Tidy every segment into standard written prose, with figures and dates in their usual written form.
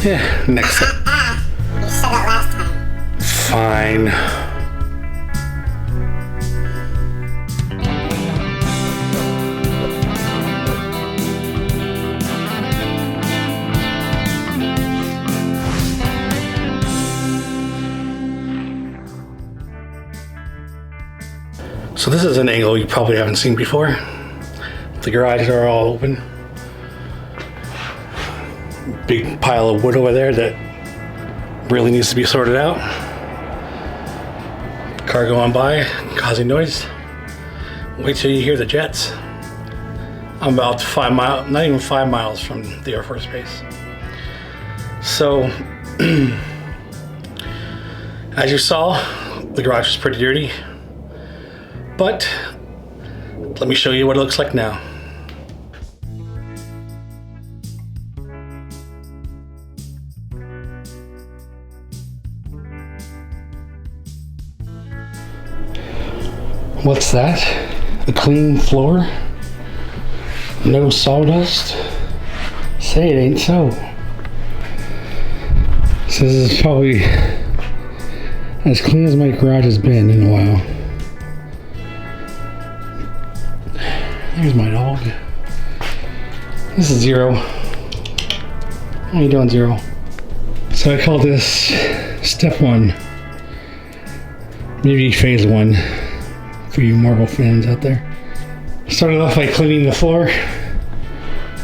Yeah, next step. You said that last time. Fine. So this is an angle you probably haven't seen before. The garages are all open. Big pile of wood over there that really needs to be sorted out. Car going by, causing noise. Wait till you hear the jets. I'm about 5 miles, not even 5 miles from the Air Force Base. So, as you saw, the garage was pretty dirty. But let me show you what it looks like now. What's that? A clean floor? No sawdust? Say it ain't so. This is probably as clean as my garage has been in a while. There's my dog. This is Zero. How you doing, Zero? So I call this step 1. Maybe phase 1 for you Marvel fans out there. Started off by cleaning the floor,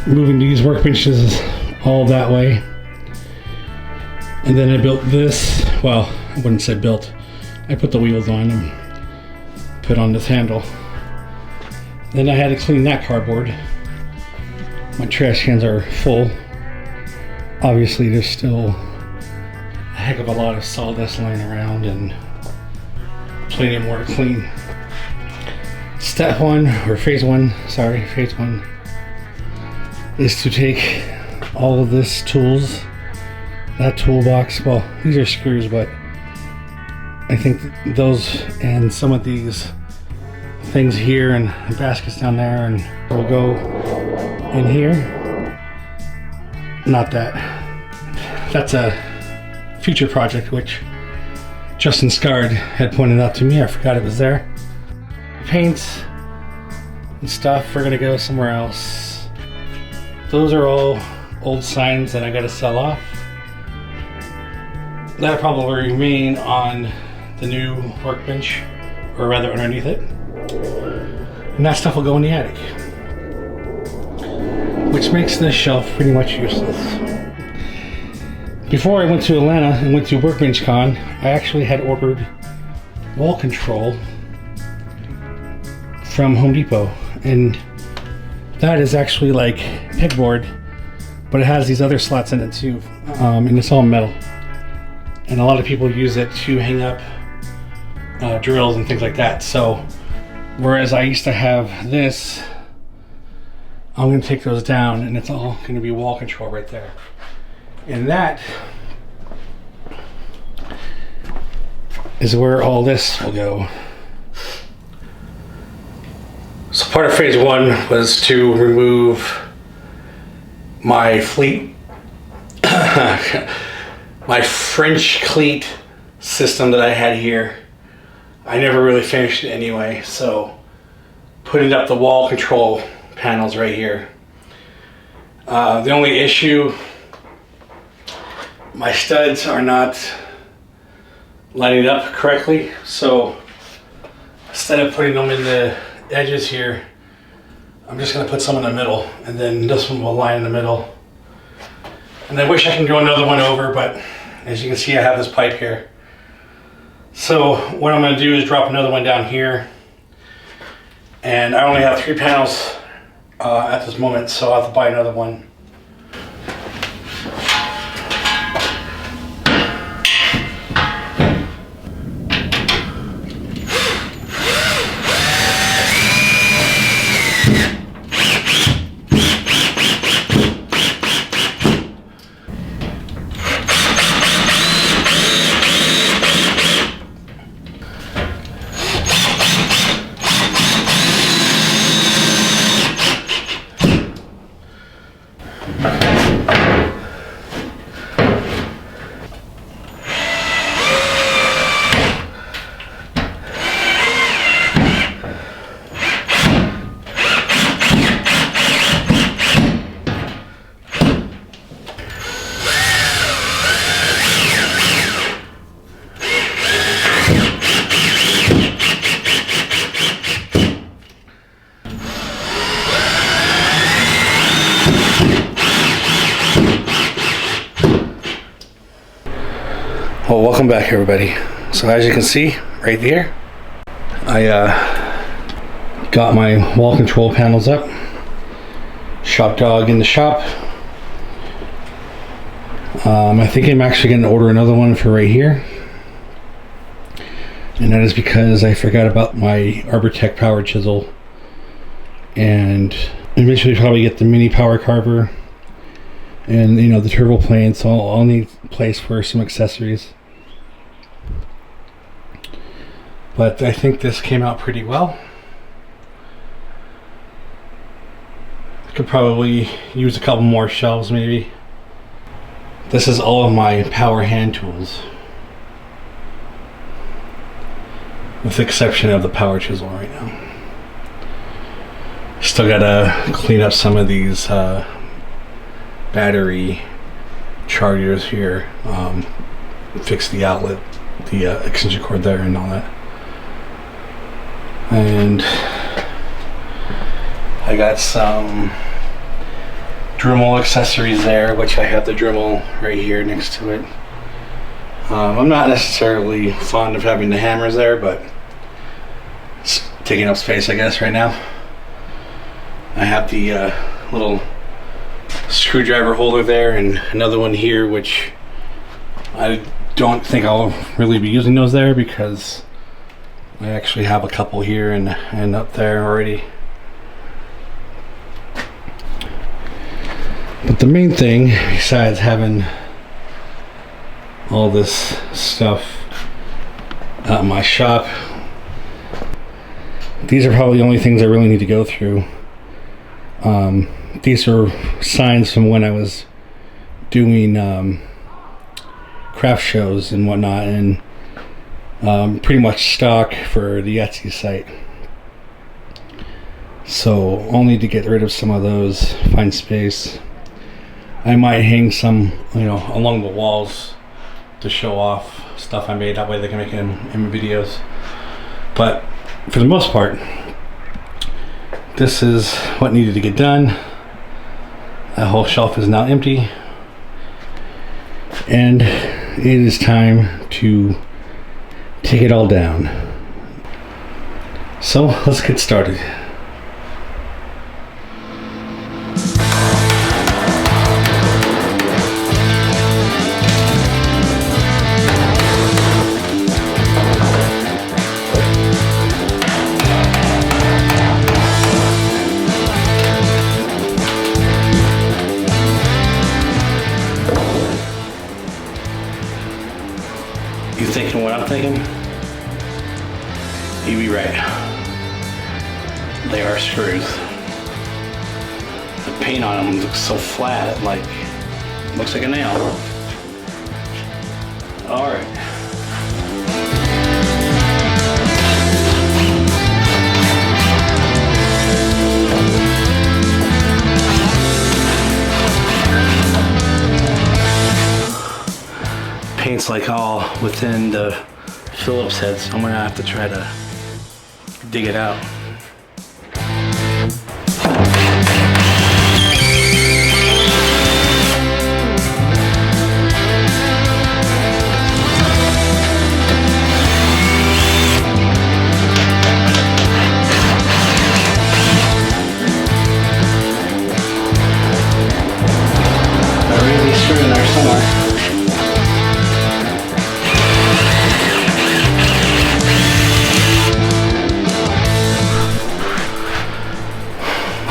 moving these workbenches all that way. And then I built this. Well, I wouldn't say built. I put the wheels on and put on this handle. Then I had to clean that cardboard. My trash cans are full. Obviously there's still a heck of a lot of sawdust lying around and plenty more to clean. Step 1, or phase 1, sorry, phase 1, is to take all of this tools, that toolbox, well, these are screws, but I think those and some of these things here and baskets down there, and we'll go in here. Not that. That's a future project which Justin Scard had pointed out to me. I forgot it was there. Paints and stuff are gonna go somewhere else. Those are all old signs that I gotta sell off. That'll probably remain on the new workbench, or rather underneath it. And that stuff will go in the attic, which makes this shelf pretty much useless. Before I went to Atlanta and went to Workbench Con, I actually had ordered wall control from Home Depot, and that is actually like pegboard, but it has these other slots in it too, and it's all metal. And a lot of people use it to hang up drills and things like that. So whereas I used to have this, I'm going to take those down and it's all going to be wall control right there. And that is where all this will go. So part of phase 1 was to remove my fleet, my French cleat system that I had here. I never really finished it anyway, so putting up the wall control panels right here. The only issue, my studs are not lining up correctly, so instead of putting them in the edges here, I'm just going to put some in the middle, and then this one will line in the middle. And I wish I can go another one over, but as you can see I have this pipe here. So what I'm going to do is drop another one down here, and I only have 3 panels at this moment, so I'll have to buy another one. Well, welcome back everybody. So as you can see right here, I got my wall control panels up. Shop dog in the shop. I think I'm actually going to order another one for right here. And that is because I forgot about my Arbortech power chisel. And eventually probably get the mini power carver. And you know, the turbo plane, so I'll need a place for some accessories. But I think this came out pretty well. I could probably use a couple more shelves maybe. This is all of my power hand tools. With the exception of the power chisel right now. Still gotta clean up some of these battery chargers here. Fix the outlet, the extension cord there and all that. And I got some Dremel accessories there, which I have the Dremel right here next to it. I'm not necessarily fond of having the hammers there, but it's taking up space I guess right now. I have the little screwdriver holder there and another one here, which I don't think I'll really be using those there because I actually have a couple here and up there already. But the main thing, besides having all this stuff at my shop, these are probably the only things I really need to go through. These are signs from when I was doing craft shows and whatnot, and pretty much stock for the Etsy site. So I'll need to get rid of some of those, find space. I might hang some, you know, along the walls to show off stuff I made. That way they can make it in videos. But for the most part, this is what needed to get done. That whole shelf is now empty. And it is time to take it all down. So let's get started. You thinking what I'm thinking? You'd be right. They are screws. The paint on them looks so flat, like looks like a nail. All right. Paint's like all within the Phillips head, so I'm gonna have to try to dig it out. I really screwed in there somewhere.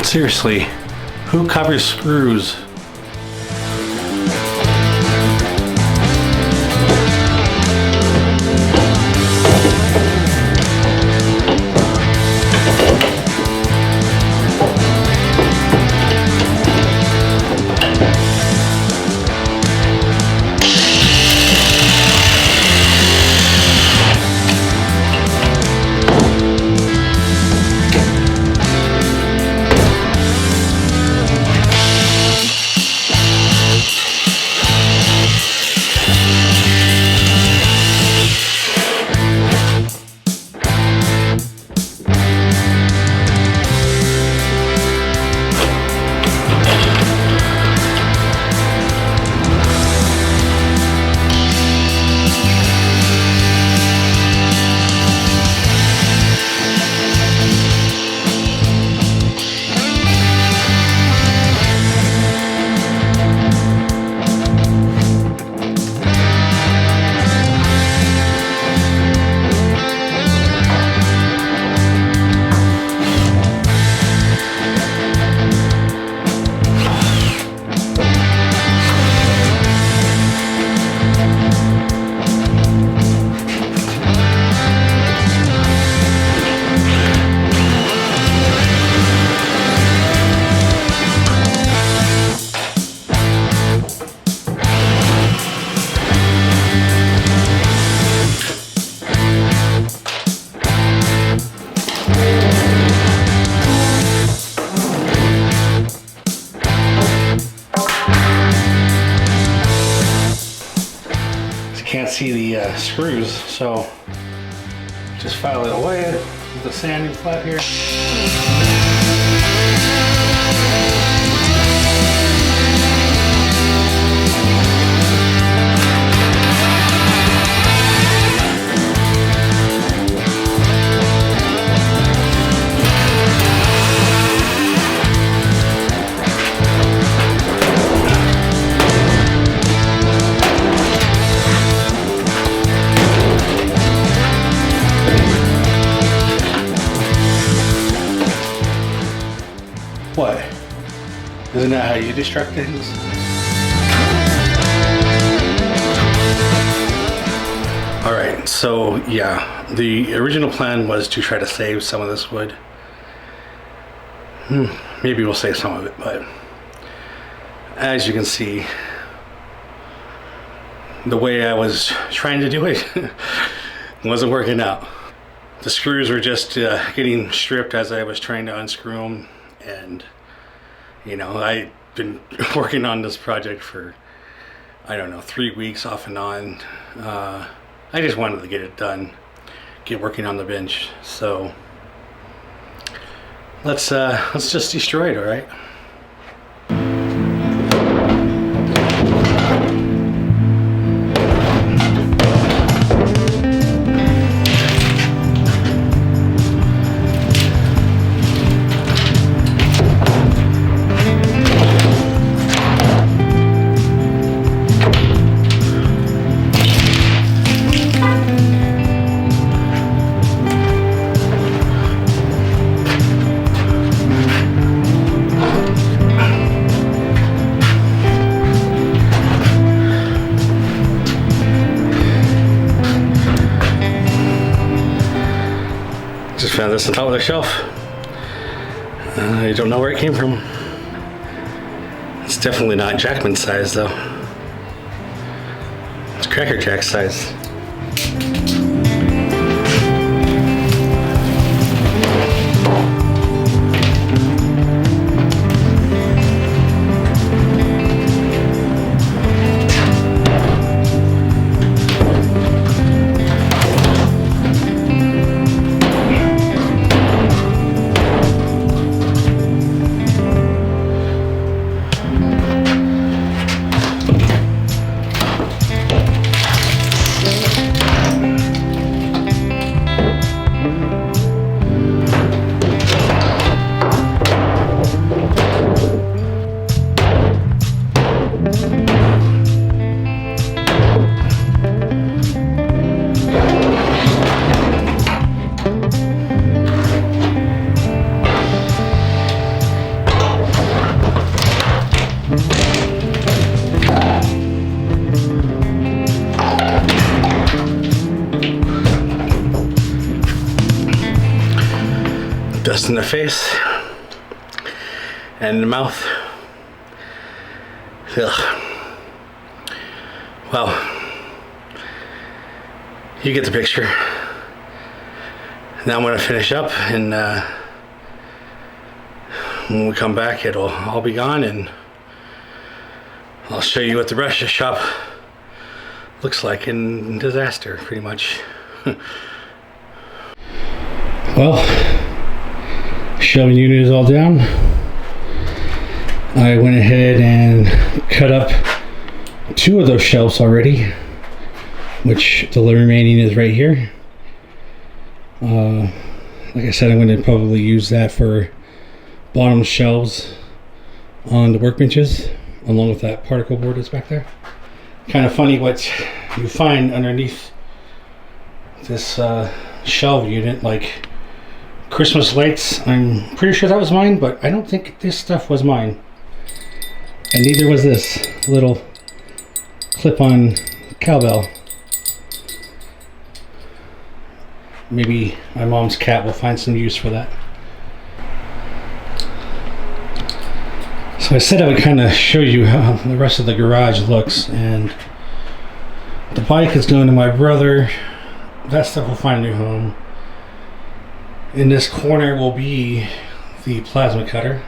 Seriously, who covers screws? can't see the screws, so just file it away with the sanding flap here. What? Isn't that how you destruct things? Alright, so yeah, the original plan was to try to save some of this wood. Maybe we'll save some of it, but as you can see, the way I was trying to do it wasn't working out. The screws were just getting stripped as I was trying to unscrew them. And you know, I've been working on this project for, I don't know, 3 weeks off and on. I just wanted to get it done, get working on the bench. So let's just destroy it, all right? Found this on top of the shelf. I don't know where it came from. It's definitely not Jackman size though. It's Cracker Jack size. Dust in the face and in the mouth. Ugh. Well, you get the picture. Now I'm going to finish up, and when we come back it'll all be gone, and I'll show you what the rest of the shop looks like in disaster, pretty much. Well, shelving unit is all down. I went ahead and cut up 2 of those shelves already, which the remaining is right here. Like I said, I'm going to probably use that for bottom shelves on the workbenches, along with that particle board that's back there. Kind of funny what you find underneath this shelf unit, like Christmas lights. I'm pretty sure that was mine, but I don't think this stuff was mine. And neither was this little clip-on cowbell. Maybe my mom's cat will find some use for that. So I said I would kind of show you how the rest of the garage looks, and the bike is going to my brother. That stuff will find a new home. In this corner will be the plasma cutter,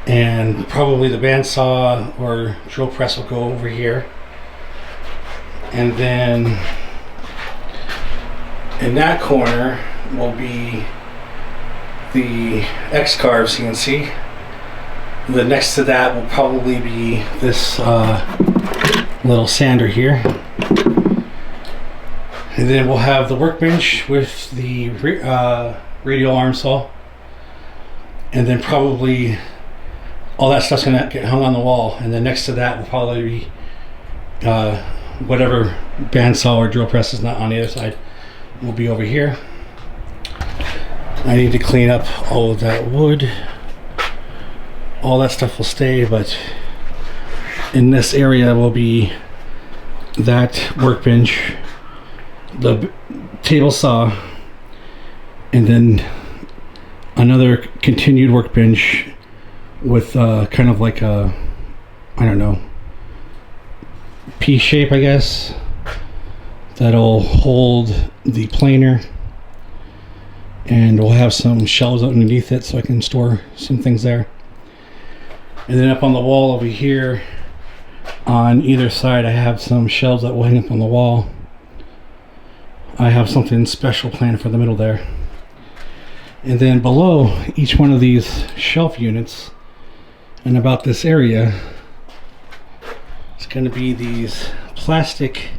and probably the bandsaw or drill press will go over here. And then in that corner will be the X-Carve CNC. The next to that will probably be this little sander here. And then we'll have the workbench with the radial arm saw. And then probably all that stuff's gonna get hung on the wall. And then next to that will probably be whatever bandsaw or drill press is not on the other side will be over here. I need to clean up all of that wood. All that stuff will stay, but in this area will be that workbench, the table saw, and then another continued workbench with kind of like a, I don't know, P shape, I guess, that'll hold the planer, and we'll have some shelves underneath it so I can store some things there. And then up on the wall over here, on either side, I have some shelves that will hang up on the wall. I have something special planned for the middle there. And then below each one of these shelf units, and about this area, it's going to be these plastic,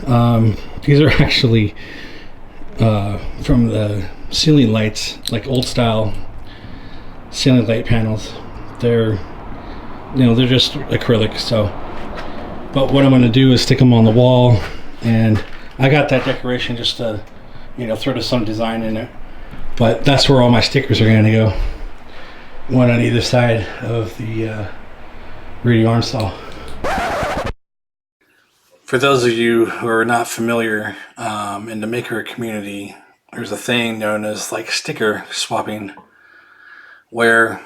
these are actually from the ceiling lights, like old style ceiling light panels. They're, you know, they're just acrylic. So, but what I'm going to do is stick them on the wall, and I got that decoration just to, you know, throw some design in it. But that's where all my stickers are going to go, one on either side of the radial arm saw. For those of you who are not familiar in the maker community, there's a thing known as like sticker swapping, where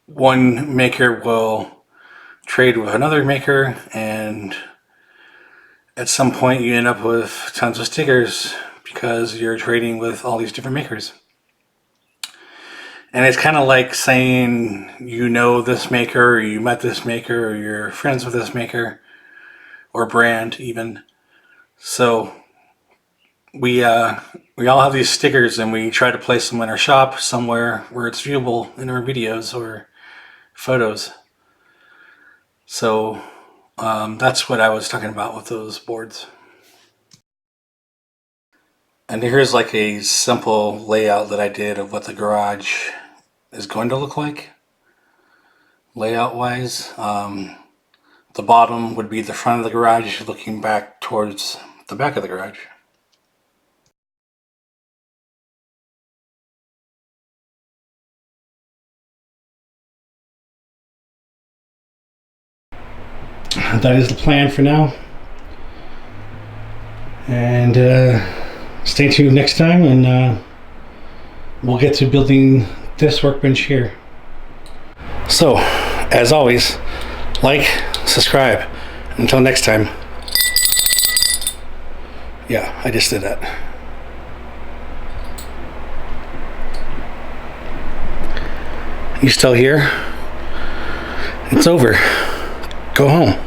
one maker will trade with another maker, and at some point you end up with tons of stickers because you're trading with all these different makers. And it's kind of like saying, you know, this maker, or you met this maker, or you're friends with this maker or brand even. So we all have these stickers, and we try to place them in our shop somewhere where it's viewable in our videos or photos. So that's what I was talking about with those boards. And here's like a simple layout that I did of what the garage is going to look like, layout wise. The bottom would be the front of the garage looking back towards the back of the garage. That is the plan for now, and stay tuned next time, and we'll get to building this workbench here. So, as always, like, subscribe. Until next time. Yeah, I just did that. You still here? It's over. Go home.